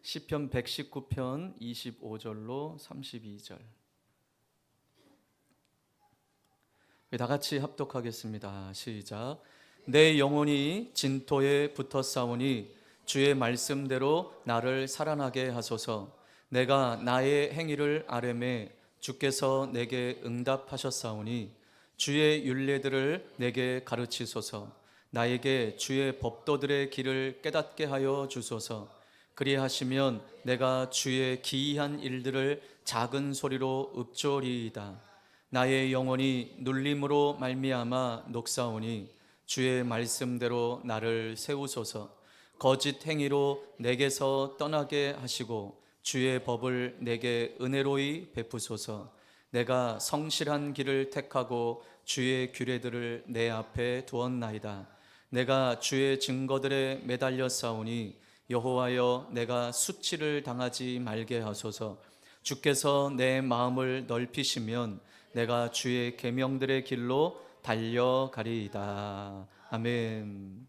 시편 119편 25절로 32절. 다 같이 합독하겠습니다. 시작. 내 영혼이 진토에 붙어 싸우니 주의 말씀대로 나를 살아나게 하소서. 내가 나의 행위를 아뢰매 주께서 내게 응답하셨사오니 주의 율례들을 내게 가르치소서. 나에게 주의 법도들의 길을 깨닫게 하여 주소서. 그리하시면 내가 주의 기이한 일들을 작은 소리로 읊조리이다. 나의 영혼이 눌림으로 말미암아 녹사오니 주의 말씀대로 나를 세우소서. 거짓 행위로 내게서 떠나게 하시고 주의 법을 내게 은혜로이 베푸소서. 내가 성실한 길을 택하고 주의 규례들을 내 앞에 두었나이다. 내가 주의 증거들에 매달려 싸우니 여호와여, 내가 수치를 당하지 말게 하소서. 주께서 내 마음을 넓히시면 내가 주의 계명들의 길로 달려가리이다. 아멘.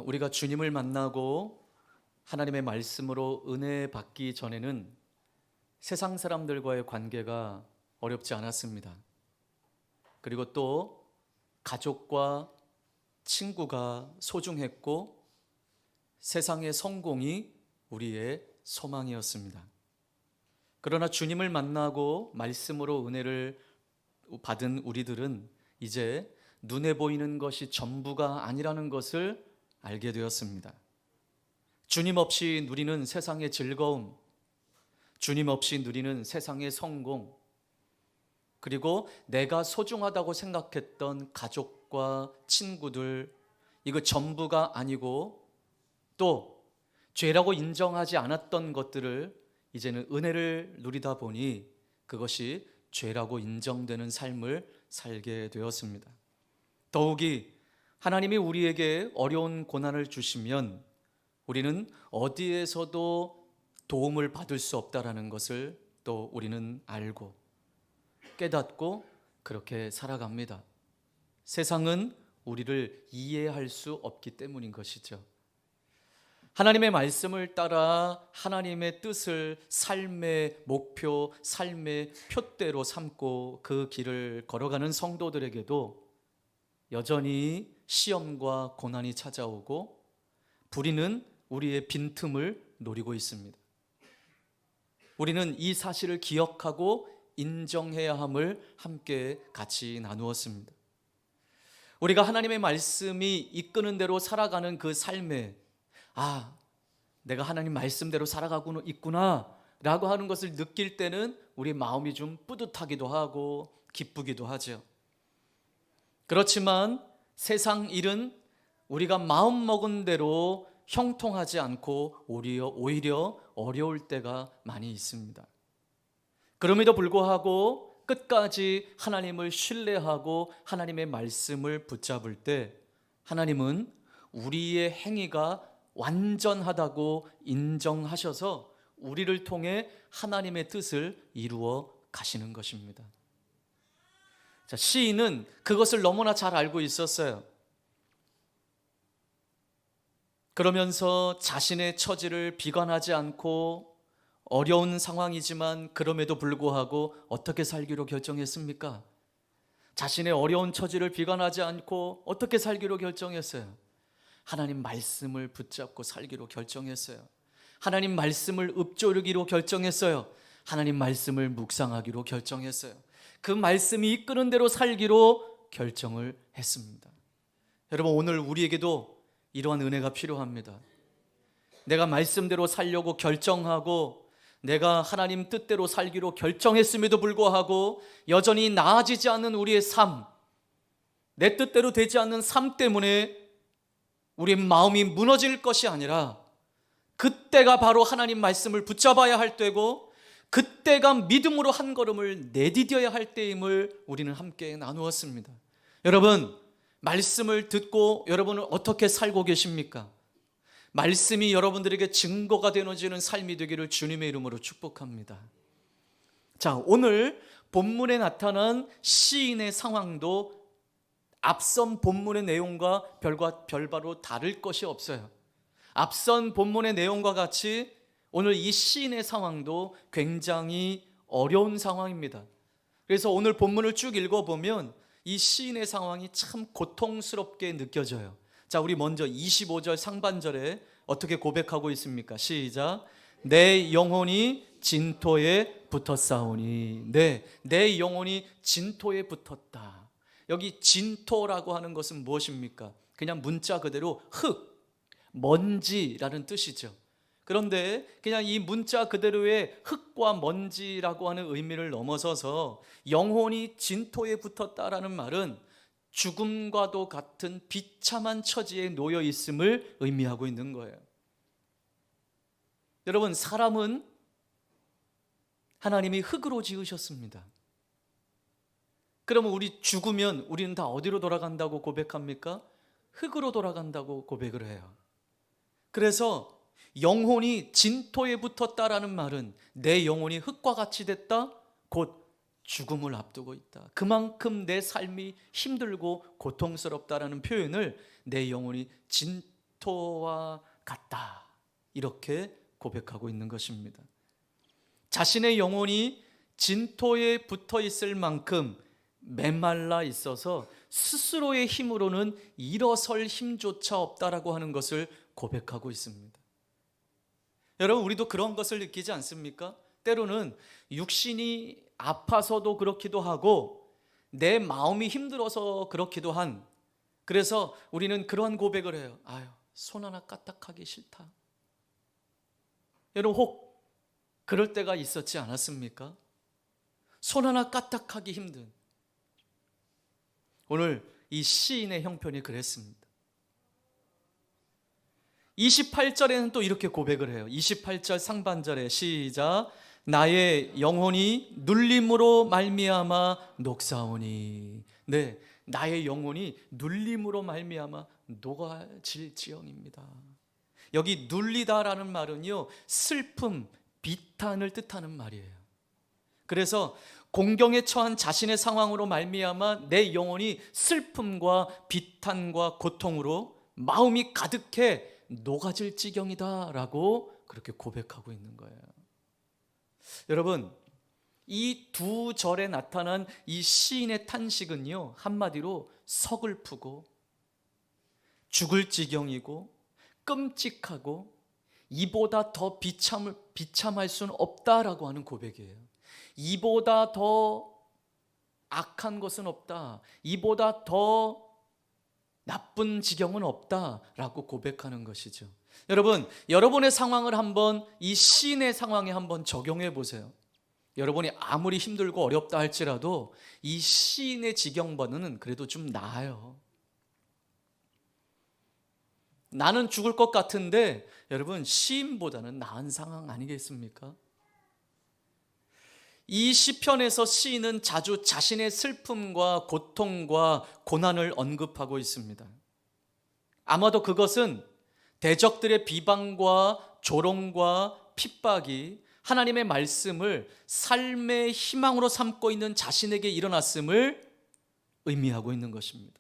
우리가 주님을 만나고 하나님의 말씀으로 은혜 받기 전에는 세상 사람들과의 관계가 어렵지 않았습니다. 그리고 또 가족과 친구가 소중했고 세상의 성공이 우리의 소망이었습니다. 그러나 주님을 만나고 말씀으로 은혜를 받은 우리들은 이제 눈에 보이는 것이 전부가 아니라는 것을 알게 되었습니다. 주님 없이 누리는 세상의 즐거움, 주님 없이 누리는 세상의 성공, 그리고 내가 소중하다고 생각했던 가족과 친구들, 이거 전부가 아니고 또 죄라고 인정하지 않았던 것들을 이제는 은혜를 누리다 보니 그것이 죄라고 인정되는 삶을 살게 되었습니다. 더욱이 하나님이 우리에게 어려운 고난을 주시면 우리는 어디에서도 도움을 받을 수 없다라는 것을 또 우리는 알고 깨닫고 그렇게 살아갑니다. 세상은 우리를 이해할 수 없기 때문인 것이죠. 하나님의 말씀을 따라 하나님의 뜻을 삶의 목표, 삶의 표대로 삼고 그 길을 걸어가는 성도들에게도 여전히 시험과 고난이 찾아오고 불의는 우리의 빈틈을 노리고 있습니다. 우리는 이 사실을 기억하고 인정해야 함을 함께 같이 나누었습니다. 우리가 하나님의 말씀이 이끄는 대로 살아가는 그 삶에 내가 하나님 말씀대로 살아가고 있구나 라고 하는 것을 느낄 때는 우리 마음이 좀 뿌듯하기도 하고 기쁘기도 하죠. 그렇지만 세상 일은 우리가 마음먹은 대로 형통하지 않고 오히려 어려울 때가 많이 있습니다. 그럼에도 불구하고 끝까지 하나님을 신뢰하고 하나님의 말씀을 붙잡을 때 하나님은 우리의 행위가 완전하다고 인정하셔서 우리를 통해 하나님의 뜻을 이루어 가시는 것입니다. 자, 시인은 그것을 너무나 잘 알고 있었어요. 그러면서 자신의 처지를 비관하지 않고 어려운 상황이지만 그럼에도 불구하고 어떻게 살기로 결정했습니까? 자신의 어려운 처지를 비관하지 않고 어떻게 살기로 결정했어요? 하나님 말씀을 붙잡고 살기로 결정했어요. 하나님 말씀을 읊조르기로 결정했어요. 하나님 말씀을 묵상하기로 결정했어요. 그 말씀이 이끄는 대로 살기로 결정을 했습니다. 여러분, 오늘 우리에게도 이러한 은혜가 필요합니다. 내가 말씀대로 살려고 결정하고 내가 하나님 뜻대로 살기로 결정했음에도 불구하고 여전히 나아지지 않는 우리의 삶, 내 뜻대로 되지 않는 삶 때문에 우리의 마음이 무너질 것이 아니라 그때가 바로 하나님 말씀을 붙잡아야 할 때고 그때가 믿음으로 한 걸음을 내디뎌야 할 때임을 우리는 함께 나누었습니다. 여러분, 말씀을 듣고 여러분은 어떻게 살고 계십니까? 말씀이 여러분들에게 증거가 되어지는 삶이 되기를 주님의 이름으로 축복합니다. 자, 오늘 본문에 나타난 시인의 상황도 앞선 본문의 내용과 별바로 다를 것이 없어요. 앞선 본문의 내용과 같이 오늘 이 시인의 상황도 굉장히 어려운 상황입니다. 그래서 오늘 본문을 쭉 읽어보면 이 시인의 상황이 참 고통스럽게 느껴져요. 자, 우리 먼저 25절 상반절에 어떻게 고백하고 있습니까? 시작. 내 영혼이 진토에 붙었사오니. 네, 내 영혼이 진토에 붙었다. 여기 진토라고 하는 것은 무엇입니까? 그냥 문자 그대로 흙, 먼지라는 뜻이죠. 그런데 그냥 이 문자 그대로의 흙과 먼지라고 하는 의미를 넘어서서 영혼이 진토에 붙었다라는 말은 죽음과도 같은 비참한 처지에 놓여 있음을 의미하고 있는 거예요. 여러분, 사람은 하나님이 흙으로 지으셨습니다. 그러면 우리 죽으면 우리는 다 어디로 돌아간다고 고백합니까? 흙으로 돌아간다고 고백을 해요. 그래서 영혼이 진토에 붙었다라는 말은 내 영혼이 흙과 같이 됐다, 곧 죽음을 앞두고 있다. 그만큼 내 삶이 힘들고 고통스럽다라는 표현을 내 영혼이 진토와 같다, 이렇게 고백하고 있는 것입니다. 자신의 영혼이 진토에 붙어 있을 만큼 메말라 있어서 스스로의 힘으로는 일어설 힘조차 없다라고 하는 것을 고백하고 있습니다. 여러분, 우리도 그런 것을 느끼지 않습니까? 때로는 육신이 아파서도 그렇기도 하고 내 마음이 힘들어서 그렇기도 한, 그래서 우리는 그러한 고백을 해요. 아유, 손 하나 까딱하기 싫다. 여러분, 혹 그럴 때가 있었지 않았습니까? 손 하나 까딱하기 힘든. 오늘 이 시인의 형편이 그랬습니다. 28절에는 또 이렇게 고백을 해요. 28절 상반절에 시작. 나의 영혼이 눌림으로 말미암아 녹사오니. 네, 나의 영혼이 눌림으로 말미암아 녹아질지경입니다. 여기 눌리다라는 말은요, 슬픔, 비탄을 뜻하는 말이에요. 그래서 공경에 처한 자신의 상황으로 말미암아 내 영혼이 슬픔과 비탄과 고통으로 마음이 가득해 녹아질 지경이다 라고 그렇게 고백하고 있는 거예요. 여러분, 이 두 절에 나타난 이 시인의 탄식은요, 한마디로 서글프고 죽을 지경이고 끔찍하고 이보다 더 비참할 수는 없다라고 하는 고백이에요. 이보다 더 악한 것은 없다, 이보다 더 나쁜 지경은 없다라고 고백하는 것이죠. 여러분, 여러분의 상황을 한번 이 시인의 상황에 한번 적용해 보세요. 여러분이 아무리 힘들고 어렵다 할지라도 이 시인의 지경보다는 그래도 좀 나아요. 나는 죽을 것 같은데 여러분, 시인보다는 나은 상황 아니겠습니까? 이 시편에서 시인은 자주 자신의 슬픔과 고통과 고난을 언급하고 있습니다. 아마도 그것은 대적들의 비방과 조롱과 핍박이 하나님의 말씀을 삶의 희망으로 삼고 있는 자신에게 일어났음을 의미하고 있는 것입니다.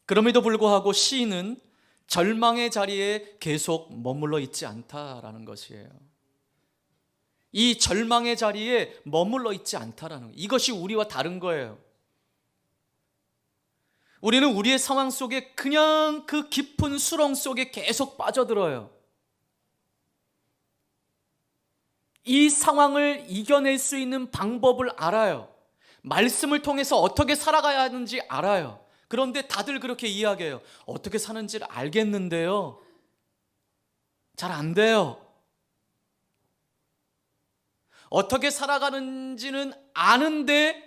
그럼에도 불구하고 시인은 절망의 자리에 계속 머물러 있지 않다라는 것이에요. 이 절망의 자리에 머물러 있지 않다라는 것, 이것이 우리와 다른 거예요. 우리는 우리의 상황 속에 그냥 그 깊은 수렁 속에 계속 빠져들어요. 이 상황을 이겨낼 수 있는 방법을 알아요. 말씀을 통해서 어떻게 살아가야 하는지 알아요. 그런데 다들 그렇게 이야기해요. 어떻게 사는지를 알겠는데요, 잘 안 돼요. 어떻게 살아가는지는 아는데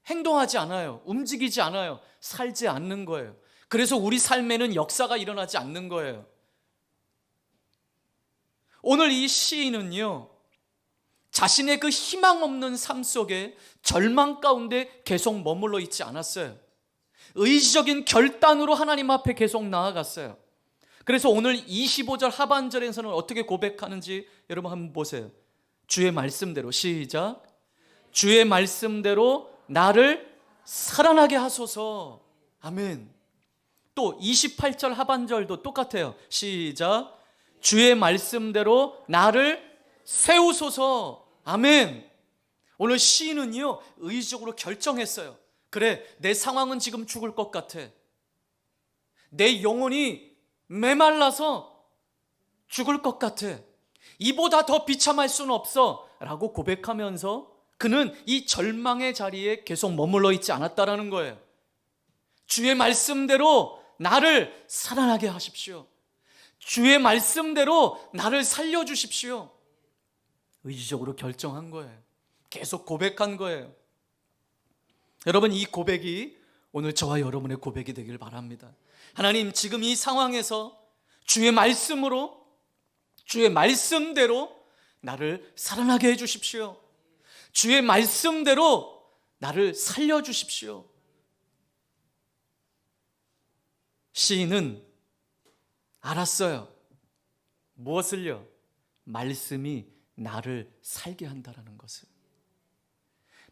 행동하지 않아요. 움직이지 않아요. 살지 않는 거예요. 그래서 우리 삶에는 역사가 일어나지 않는 거예요. 오늘 이 시인은요, 자신의 그 희망 없는 삶 속에 절망 가운데 계속 머물러 있지 않았어요. 의지적인 결단으로 하나님 앞에 계속 나아갔어요. 그래서 오늘 25절 하반절에서는 어떻게 고백하는지 여러분 한번 보세요. 주의 말씀대로, 시작. 주의 말씀대로 나를 살아나게 하소서. 아멘. 또 또 28절 하반절도 똑같아요. 시작. 주의 말씀대로 나를 세우소서. 아멘. 오늘 시인은요, 의지적으로 결정했어요. 그래, 내 상황은 지금 죽을 것 같아. 내 영혼이 메말라서 죽을 것 같아. 이보다 더 비참할 수는 없어 라고 고백하면서 그는 이 절망의 자리에 계속 머물러 있지 않았다라는 거예요. 주의 말씀대로 나를 살아나게 하십시오. 주의 말씀대로 나를 살려주십시오. 의지적으로 결정한 거예요. 계속 고백한 거예요. 여러분, 이 고백이 오늘 저와 여러분의 고백이 되길 바랍니다. 하나님, 지금 이 상황에서 주의 말씀으로, 주의 말씀대로 나를 살아나게 해주십시오. 주의 말씀대로 나를 살려주십시오. 시인은 알았어요. 무엇을요? 말씀이 나를 살게 한다는 것을.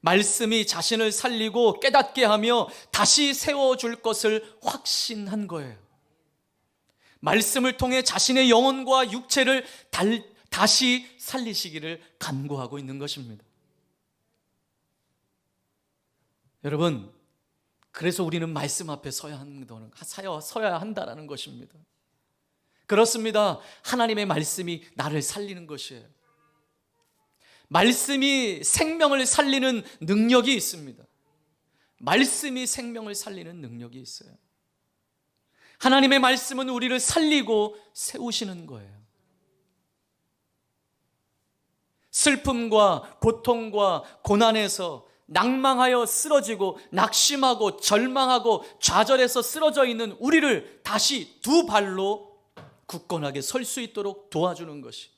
말씀이 자신을 살리고 깨닫게 하며 다시 세워줄 것을 확신한 거예요. 말씀을 통해 자신의 영혼과 육체를 다시 살리시기를 간구하고 있는 것입니다. 여러분, 그래서 우리는 말씀 앞에 서야 한다는 것입니다. 그렇습니다. 하나님의 말씀이 나를 살리는 것이에요. 말씀이 생명을 살리는 능력이 있습니다. 말씀이 생명을 살리는 능력이 있어요. 하나님의 말씀은 우리를 살리고 세우시는 거예요. 슬픔과 고통과 고난에서 낭망하여 쓰러지고 낙심하고 절망하고 좌절해서 쓰러져 있는 우리를 다시 두 발로 굳건하게 설 수 있도록 도와주는 것이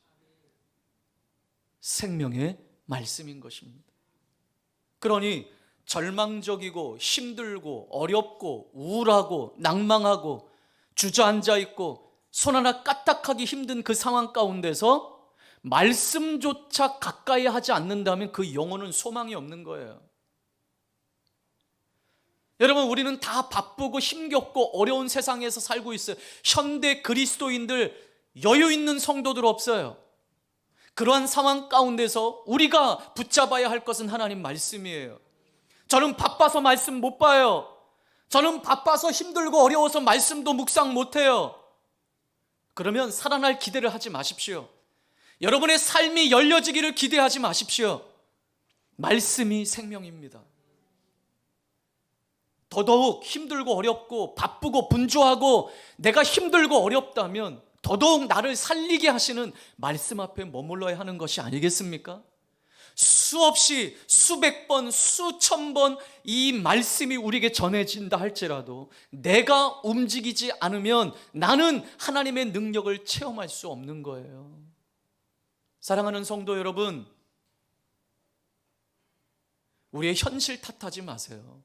생명의 말씀인 것입니다. 그러니 절망적이고 힘들고 어렵고 우울하고 낭망하고 주저앉아 있고 손 하나 까딱하기 힘든 그 상황 가운데서 말씀조차 가까이 하지 않는다면 그 영혼은 소망이 없는 거예요. 여러분, 우리는 다 바쁘고 힘겹고 어려운 세상에서 살고 있어요. 현대 그리스도인들, 여유 있는 성도들 없어요. 그러한 상황 가운데서 우리가 붙잡아야 할 것은 하나님 말씀이에요. 저는 바빠서 말씀 못 봐요. 저는 바빠서 힘들고 어려워서 말씀도 묵상 못 해요. 그러면 살아날 기대를 하지 마십시오. 여러분의 삶이 열려지기를 기대하지 마십시오. 말씀이 생명입니다. 더더욱 힘들고 어렵고 바쁘고 분주하고 내가 힘들고 어렵다면 더더욱 나를 살리게 하시는 말씀 앞에 머물러야 하는 것이 아니겠습니까? 수없이 수백 번, 수천 번 이 말씀이 우리에게 전해진다 할지라도 내가 움직이지 않으면 나는 하나님의 능력을 체험할 수 없는 거예요. 사랑하는 성도 여러분, 우리의 현실 탓하지 마세요.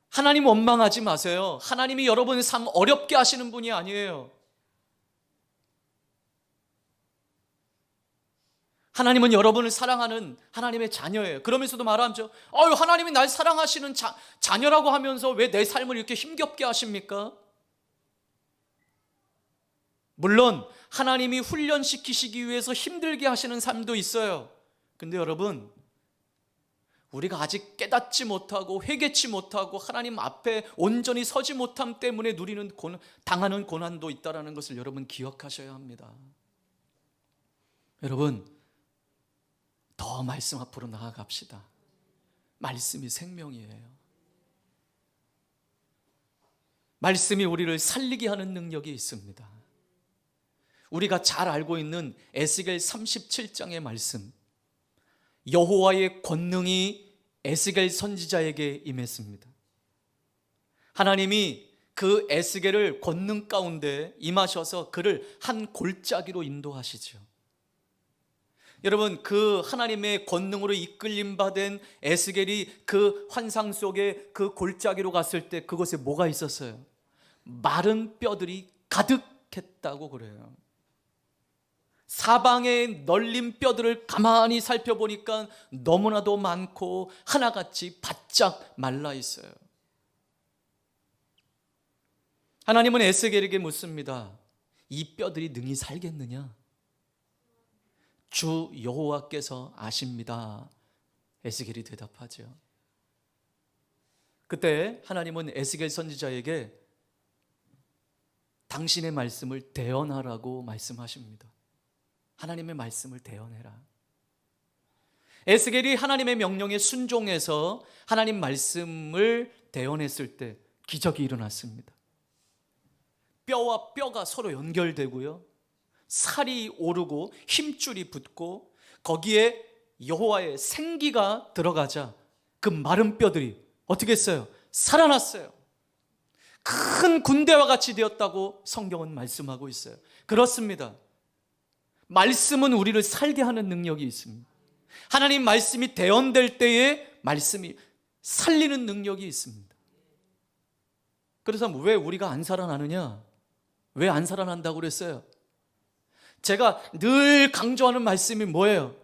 하나님 원망하지 마세요. 하나님이 여러분의 삶 어렵게 하시는 분이 아니에요. 하나님은 여러분을 사랑하는 하나님의 자녀예요. 그러면서도 말하죠. 하나님이 날 사랑하시는 자녀라고 하면서 왜 내 삶을 이렇게 힘겹게 하십니까? 물론 하나님이 훈련시키시기 위해서 힘들게 하시는 삶도 있어요. 근데 여러분, 우리가 아직 깨닫지 못하고 회개치 못하고 하나님 앞에 온전히 서지 못함 때문에 당하는 고난도 있다는 것을 여러분 기억하셔야 합니다. 여러분, 더 말씀 앞으로 나아갑시다. 말씀이 생명이에요. 말씀이 우리를 살리게 하는 능력이 있습니다. 우리가 잘 알고 있는 에스겔 37장의 말씀, 여호와의 권능이 에스겔 선지자에게 임했습니다. 하나님이 그 에스겔을 권능 가운데 임하셔서 그를 한 골짜기로 인도하시죠. 여러분, 그 하나님의 권능으로 이끌림 받은 에스겔이 그 환상 속에 그 골짜기로 갔을 때 그곳에 뭐가 있었어요? 마른 뼈들이 가득했다고 그래요. 사방에 널린 뼈들을 가만히 살펴보니까 너무나도 많고 하나같이 바짝 말라 있어요. 하나님은 에스겔에게 묻습니다. 이 뼈들이 능히 살겠느냐? 주 여호와께서 아십니다. 에스겔이 대답하죠. 그때 하나님은 에스겔 선지자에게 당신의 말씀을 대언하라고 말씀하십니다. 하나님의 말씀을 대언해라. 에스겔이 하나님의 명령에 순종해서 하나님 말씀을 대언했을 때 기적이 일어났습니다. 뼈와 뼈가 서로 연결되고요, 살이 오르고 힘줄이 붙고 거기에 여호와의 생기가 들어가자 그 마른 뼈들이 어떻게 했어요? 살아났어요. 큰 군대와 같이 되었다고 성경은 말씀하고 있어요. 그렇습니다. 말씀은 우리를 살게 하는 능력이 있습니다. 하나님 말씀이 대언될 때에 말씀이 살리는 능력이 있습니다. 그래서 왜 우리가 안 살아나느냐? 왜 안 살아난다고 그랬어요? 제가 늘 강조하는 말씀이 뭐예요?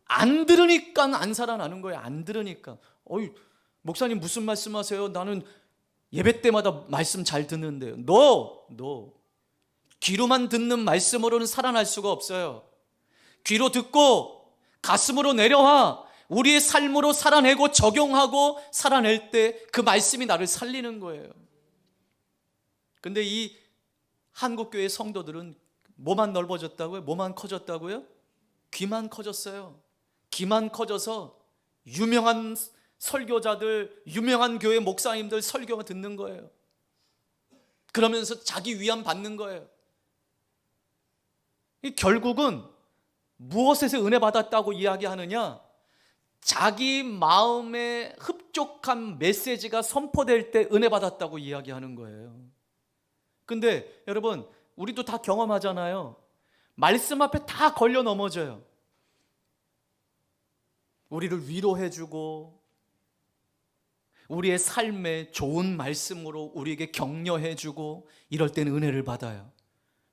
안 들으니까 안 살아나는 거예요. 안 들으니까. 목사님 무슨 말씀하세요? 나는 예배 때마다 말씀 잘 듣는데요. No. 귀로만 듣는 말씀으로는 살아날 수가 없어요. 귀로 듣고 가슴으로 내려와 우리의 삶으로 살아내고 적용하고 살아낼 때 그 말씀이 나를 살리는 거예요. 근데 이 한국교회 성도들은 뭐만 넓어졌다고요? 뭐만 커졌다고요? 귀만 커졌어요. 귀만 커져서 유명한 설교자들, 유명한 교회 목사님들 설교가 듣는 거예요. 그러면서 자기 위안 받는 거예요. 결국은 무엇에서 은혜 받았다고 이야기하느냐? 자기 마음에 흡족한 메시지가 선포될 때 은혜 받았다고 이야기하는 거예요. 근데 여러분, 우리도 다 경험하잖아요. 말씀 앞에 다 걸려 넘어져요. 우리를 위로해주고 우리의 삶에 좋은 말씀으로 우리에게 격려해주고 이럴 때는 은혜를 받아요.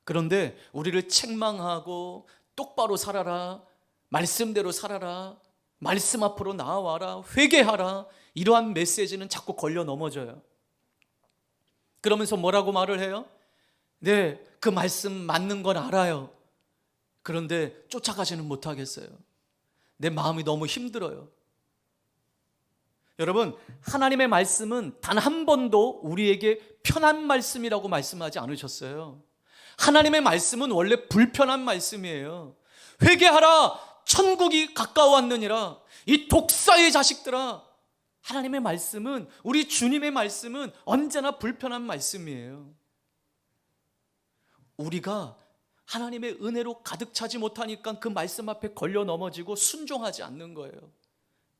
그런데 우리를 책망하고 똑바로 살아라, 말씀대로 살아라, 말씀 앞으로 나와라, 회개하라, 이러한 메시지는 자꾸 걸려 넘어져요. 그러면서 뭐라고 말을 해요? 네, 그 말씀 맞는 건 알아요. 그런데 쫓아가지는 못하겠어요. 내 마음이 너무 힘들어요. 여러분, 하나님의 말씀은 단 한 번도 우리에게 편한 말씀이라고 말씀하지 않으셨어요. 하나님의 말씀은 원래 불편한 말씀이에요. 회개하라, 천국이 가까워왔느니라. 이 독사의 자식들아, 하나님의 말씀은, 우리 주님의 말씀은 언제나 불편한 말씀이에요. 우리가 하나님의 은혜로 가득 차지 못하니까 그 말씀 앞에 걸려 넘어지고 순종하지 않는 거예요.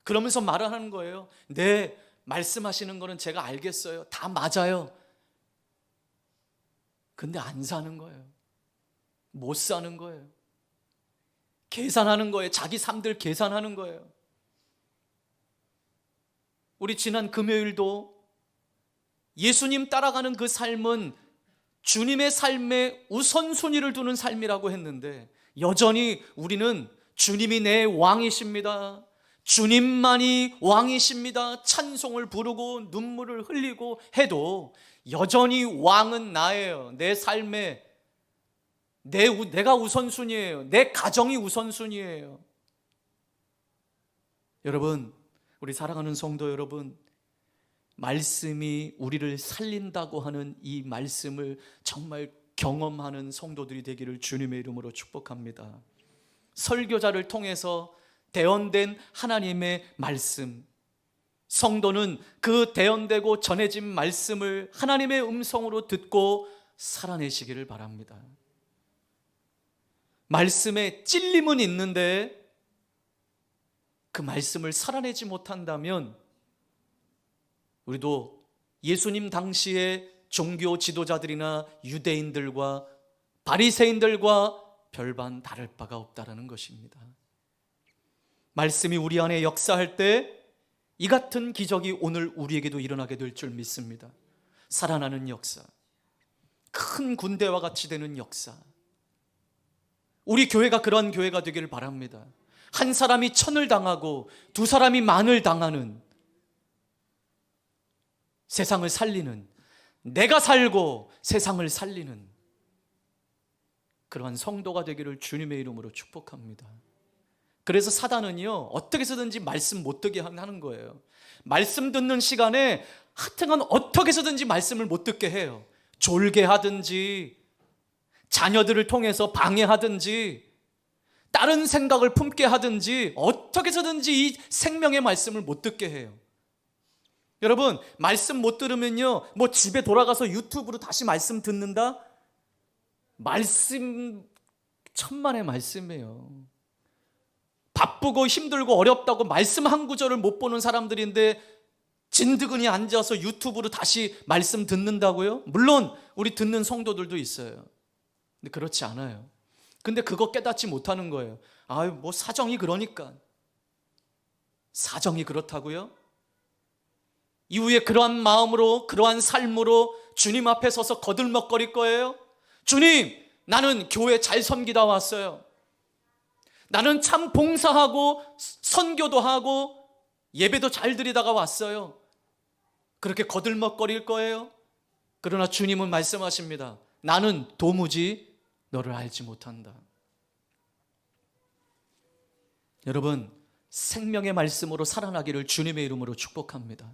그러면서 말을 하는 거예요. 네, 말씀하시는 거는 제가 알겠어요. 다 맞아요. 근데 안 사는 거예요. 못 사는 거예요. 계산하는 거예요. 자기 삶들 계산하는 거예요. 우리 지난 금요일도 예수님 따라가는 그 삶은 주님의 삶에 우선순위를 두는 삶이라고 했는데, 여전히 우리는 주님이 내 왕이십니다, 주님만이 왕이십니다, 찬송을 부르고 눈물을 흘리고 해도 여전히 왕은 나예요. 내 삶에 내가 우선순위예요. 내 가정이 우선순위예요. 여러분, 우리 사랑하는 성도 여러분, 말씀이 우리를 살린다고 하는 이 말씀을 정말 경험하는 성도들이 되기를 주님의 이름으로 축복합니다. 설교자를 통해서 대언된 하나님의 말씀, 성도는 그 대언되고 전해진 말씀을 하나님의 음성으로 듣고 살아내시기를 바랍니다. 말씀에 찔림은 있는데 그 말씀을 살아내지 못한다면 우리도 예수님 당시의 종교 지도자들이나 유대인들과 바리새인들과 별반 다를 바가 없다라는 것입니다. 말씀이 우리 안에 역사할 때 이 같은 기적이 오늘 우리에게도 일어나게 될 줄 믿습니다. 살아나는 역사, 큰 군대와 같이 되는 역사, 우리 교회가 그러한 교회가 되기를 바랍니다. 한 사람이 천을 당하고 두 사람이 만을 당하는, 세상을 살리는, 내가 살고 세상을 살리는 그러한 성도가 되기를 주님의 이름으로 축복합니다. 그래서 사단은요, 어떻게 해서든지 말씀 못 듣게 하는 거예요. 말씀 듣는 시간에 하여튼간 어떻게 해서든지 말씀을 못 듣게 해요. 졸게 하든지, 자녀들을 통해서 방해하든지, 다른 생각을 품게 하든지, 어떻게 해서든지 이 생명의 말씀을 못 듣게 해요. 여러분, 말씀 못 들으면요, 뭐 집에 돌아가서 유튜브로 다시 말씀 듣는다? 말씀 천만의 말씀이에요. 바쁘고 힘들고 어렵다고 말씀 한 구절을 못 보는 사람들인데 진드근히 앉아서 유튜브로 다시 말씀 듣는다고요? 물론 우리 듣는 성도들도 있어요. 근데 그렇지 않아요. 근데 그거 깨닫지 못하는 거예요. 아유, 뭐 사정이 그러니까. 사정이 그렇다고요? 이후에 그러한 마음으로, 그러한 삶으로 주님 앞에 서서 거들먹거릴 거예요? 주님, 나는 교회 잘 섬기다 왔어요. 나는 참 봉사하고 선교도 하고 예배도 잘 드리다가 왔어요. 그렇게 거들먹거릴 거예요? 그러나 주님은 말씀하십니다. 나는 도무지 너를 알지 못한다. 여러분, 생명의 말씀으로 살아나기를 주님의 이름으로 축복합니다.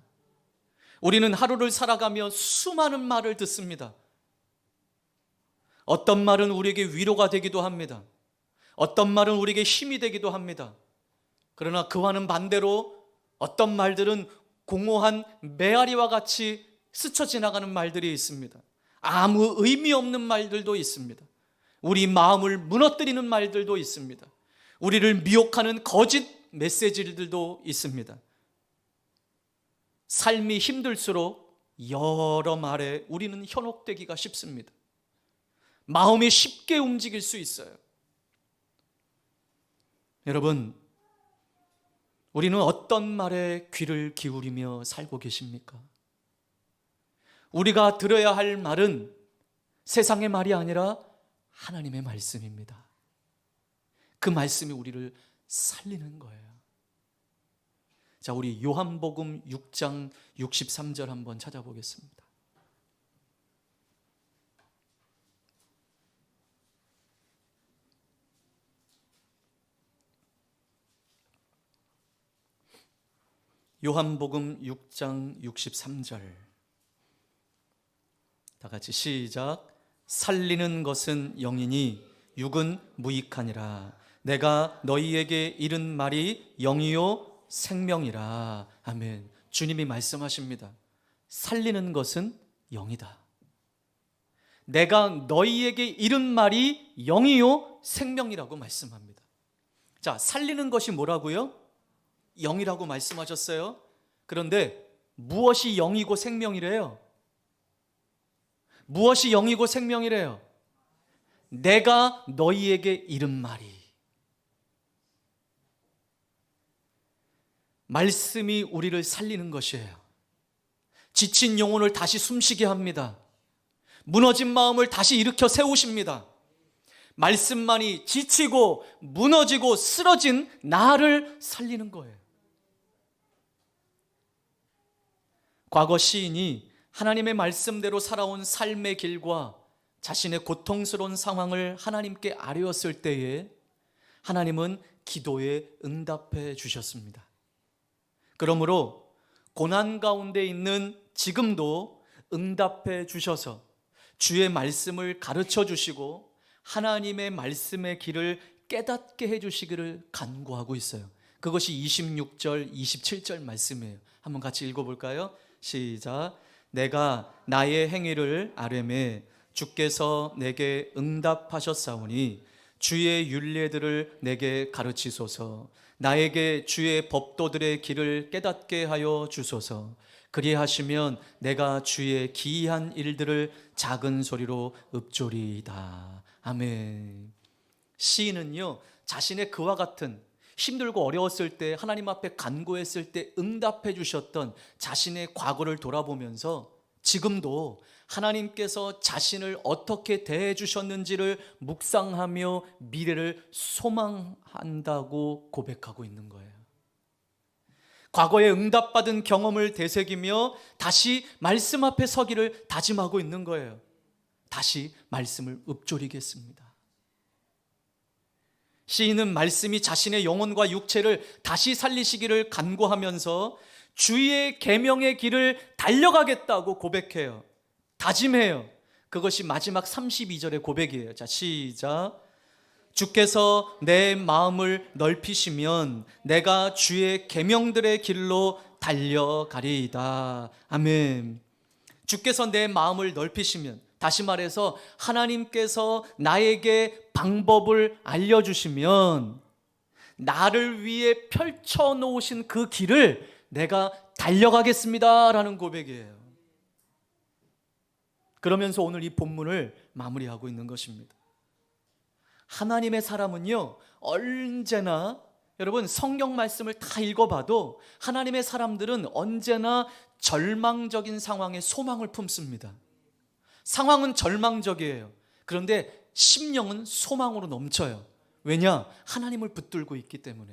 우리는 하루를 살아가며 수많은 말을 듣습니다. 어떤 말은 우리에게 위로가 되기도 합니다. 어떤 말은 우리에게 힘이 되기도 합니다. 그러나 그와는 반대로 어떤 말들은 공허한 메아리와 같이 스쳐 지나가는 말들이 있습니다. 아무 의미 없는 말들도 있습니다. 우리 마음을 무너뜨리는 말들도 있습니다. 우리를 미혹하는 거짓 메시지들도 있습니다. 삶이 힘들수록 여러 말에 우리는 현혹되기가 쉽습니다. 마음이 쉽게 움직일 수 있어요. 여러분, 우리는 어떤 말에 귀를 기울이며 살고 계십니까? 우리가 들어야 할 말은 세상의 말이 아니라 하나님의 말씀입니다. 그 말씀이 우리를 살리는 거예요. 자, 우리 요한복음 6장 63절 한번 찾아보겠습니다. 요한복음 6장 63절 다 같이 시작. 살리는 것은 영이니 육은 무익하니라. 내가 너희에게 이른 말이 영이요 생명이라. 아멘. 주님이 말씀하십니다. 살리는 것은 영이다. 내가 너희에게 이른 말이 영이요 생명이라고 말씀합니다. 자, 살리는 것이 뭐라고요? 영이라고 말씀하셨어요. 그런데 무엇이 영이고 생명이래요? 무엇이 영이고 생명이래요? 내가 너희에게 이른 말이. 말씀이 우리를 살리는 것이에요. 지친 영혼을 다시 숨쉬게 합니다. 무너진 마음을 다시 일으켜 세우십니다. 말씀만이 지치고 무너지고 쓰러진 나를 살리는 거예요. 과거 시인이 하나님의 말씀대로 살아온 삶의 길과 자신의 고통스러운 상황을 하나님께 아뢰었을 때에 하나님은 기도에 응답해 주셨습니다. 그러므로 고난 가운데 있는 지금도 응답해 주셔서 주의 말씀을 가르쳐 주시고 하나님의 말씀의 길을 깨닫게 해 주시기를 간구하고 있어요. 그것이 26절, 27절 말씀이에요. 한번 같이 읽어볼까요? 시작. 내가 나의 행위를 아뢰매 주께서 내게 응답하셨사오니 주의 율례들을 내게 가르치소서. 나에게 주의 법도들의 길을 깨닫게 하여 주소서. 그리하시면 내가 주의 기이한 일들을 작은 소리로 읊조리이다. 아멘. 시인은요, 자신의 그와 같은 힘들고 어려웠을 때 하나님 앞에 간구했을 때 응답해 주셨던 자신의 과거를 돌아보면서 지금도 하나님께서 자신을 어떻게 대해 주셨는지를 묵상하며 미래를 소망한다고 고백하고 있는 거예요. 과거에 응답받은 경험을 되새기며 다시 말씀 앞에 서기를 다짐하고 있는 거예요. 다시 말씀을 읊조리겠습니다. 시인은 말씀이 자신의 영혼과 육체를 다시 살리시기를 간구하면서 주의 계명의 길을 달려가겠다고 고백해요. 다짐해요. 그것이 마지막 32절의 고백이에요. 자, 시작. 주께서 내 마음을 넓히시면 내가 주의 계명들의 길로 달려가리이다. 아멘. 주께서 내 마음을 넓히시면, 다시 말해서 하나님께서 나에게 방법을 알려주시면 나를 위해 펼쳐놓으신 그 길을 내가 달려가겠습니다 라는 고백이에요. 그러면서 오늘 이 본문을 마무리하고 있는 것입니다. 하나님의 사람은요, 언제나, 여러분 성경 말씀을 다 읽어봐도 하나님의 사람들은 언제나 절망적인 상황에 소망을 품습니다. 상황은 절망적이에요. 그런데 심령은 소망으로 넘쳐요. 왜냐? 하나님을 붙들고 있기 때문에,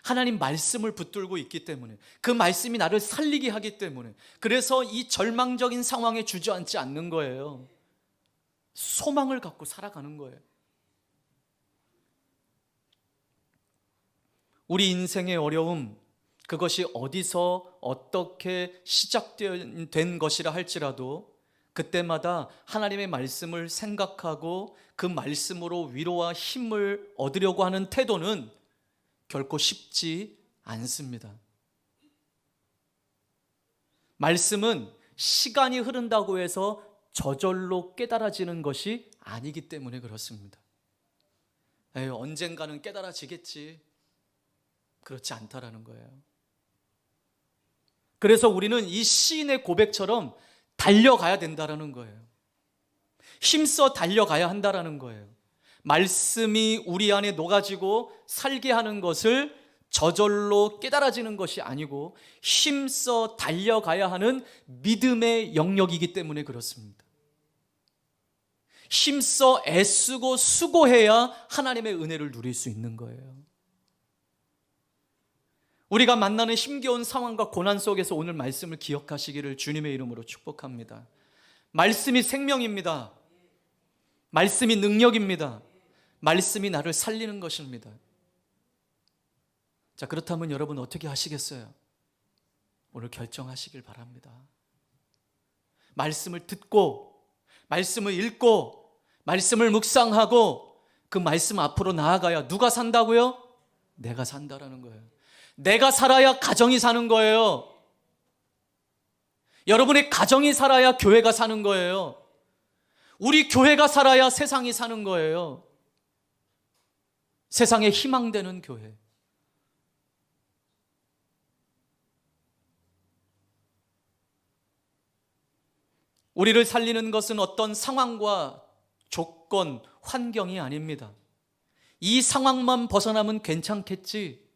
하나님 말씀을 붙들고 있기 때문에, 그 말씀이 나를 살리게 하기 때문에, 그래서 이 절망적인 상황에 주저앉지 않는 거예요. 소망을 갖고 살아가는 거예요. 우리 인생의 어려움, 그것이 어디서 어떻게 시작된 것이라 할지라도 그때마다 하나님의 말씀을 생각하고 그 말씀으로 위로와 힘을 얻으려고 하는 태도는 결코 쉽지 않습니다. 말씀은 시간이 흐른다고 해서 저절로 깨달아지는 것이 아니기 때문에 그렇습니다. 언젠가는 깨달아지겠지. 그렇지 않다라는 거예요. 그래서 우리는 이 시인의 고백처럼 달려가야 된다라는 거예요. 힘써 달려가야 한다라는 거예요. 말씀이 우리 안에 녹아지고 살게 하는 것을 저절로 깨달아지는 것이 아니고 힘써 달려가야 하는 믿음의 영역이기 때문에 그렇습니다. 힘써 애쓰고 수고해야 하나님의 은혜를 누릴 수 있는 거예요. 우리가 만나는 힘겨운 상황과 고난 속에서 오늘 말씀을 기억하시기를 주님의 이름으로 축복합니다. 말씀이 생명입니다. 말씀이 능력입니다. 말씀이 나를 살리는 것입니다. 자, 그렇다면 여러분 어떻게 하시겠어요? 오늘 결정하시길 바랍니다. 말씀을 듣고, 말씀을 읽고, 말씀을 묵상하고 그 말씀 앞으로 나아가야 누가 산다고요? 내가 산다라는 거예요. 내가 살아야 가정이 사는 거예요. 여러분의 가정이 살아야 교회가 사는 거예요. 우리 교회가 살아야 세상이 사는 거예요. 세상에 희망되는 교회. 우리를 살리는 것은 어떤 상황과 조건, 환경이 아닙니다. 이 상황만 벗어나면 괜찮겠지,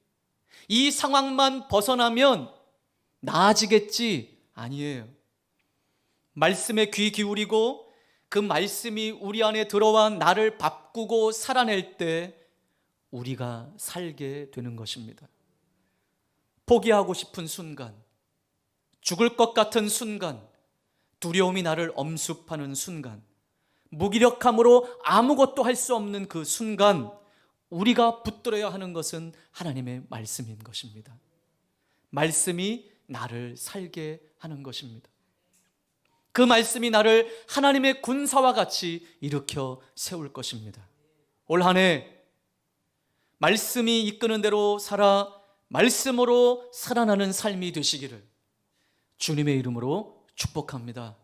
이 상황만 벗어나면 나아지겠지, 아니에요. 말씀에 귀 기울이고 그 말씀이 우리 안에 들어와 나를 바꾸고 살아낼 때 우리가 살게 되는 것입니다. 포기하고 싶은 순간, 죽을 것 같은 순간, 두려움이 나를 엄습하는 순간, 무기력함으로 아무것도 할 수 없는 그 순간, 우리가 붙들어야 하는 것은 하나님의 말씀인 것입니다. 말씀이 나를 살게 하는 것입니다. 그 말씀이 나를 하나님의 군사와 같이 일으켜 세울 것입니다. 올 한 해 말씀이 이끄는 대로 살아 말씀으로 살아나는 삶이 되시기를 주님의 이름으로 축복합니다.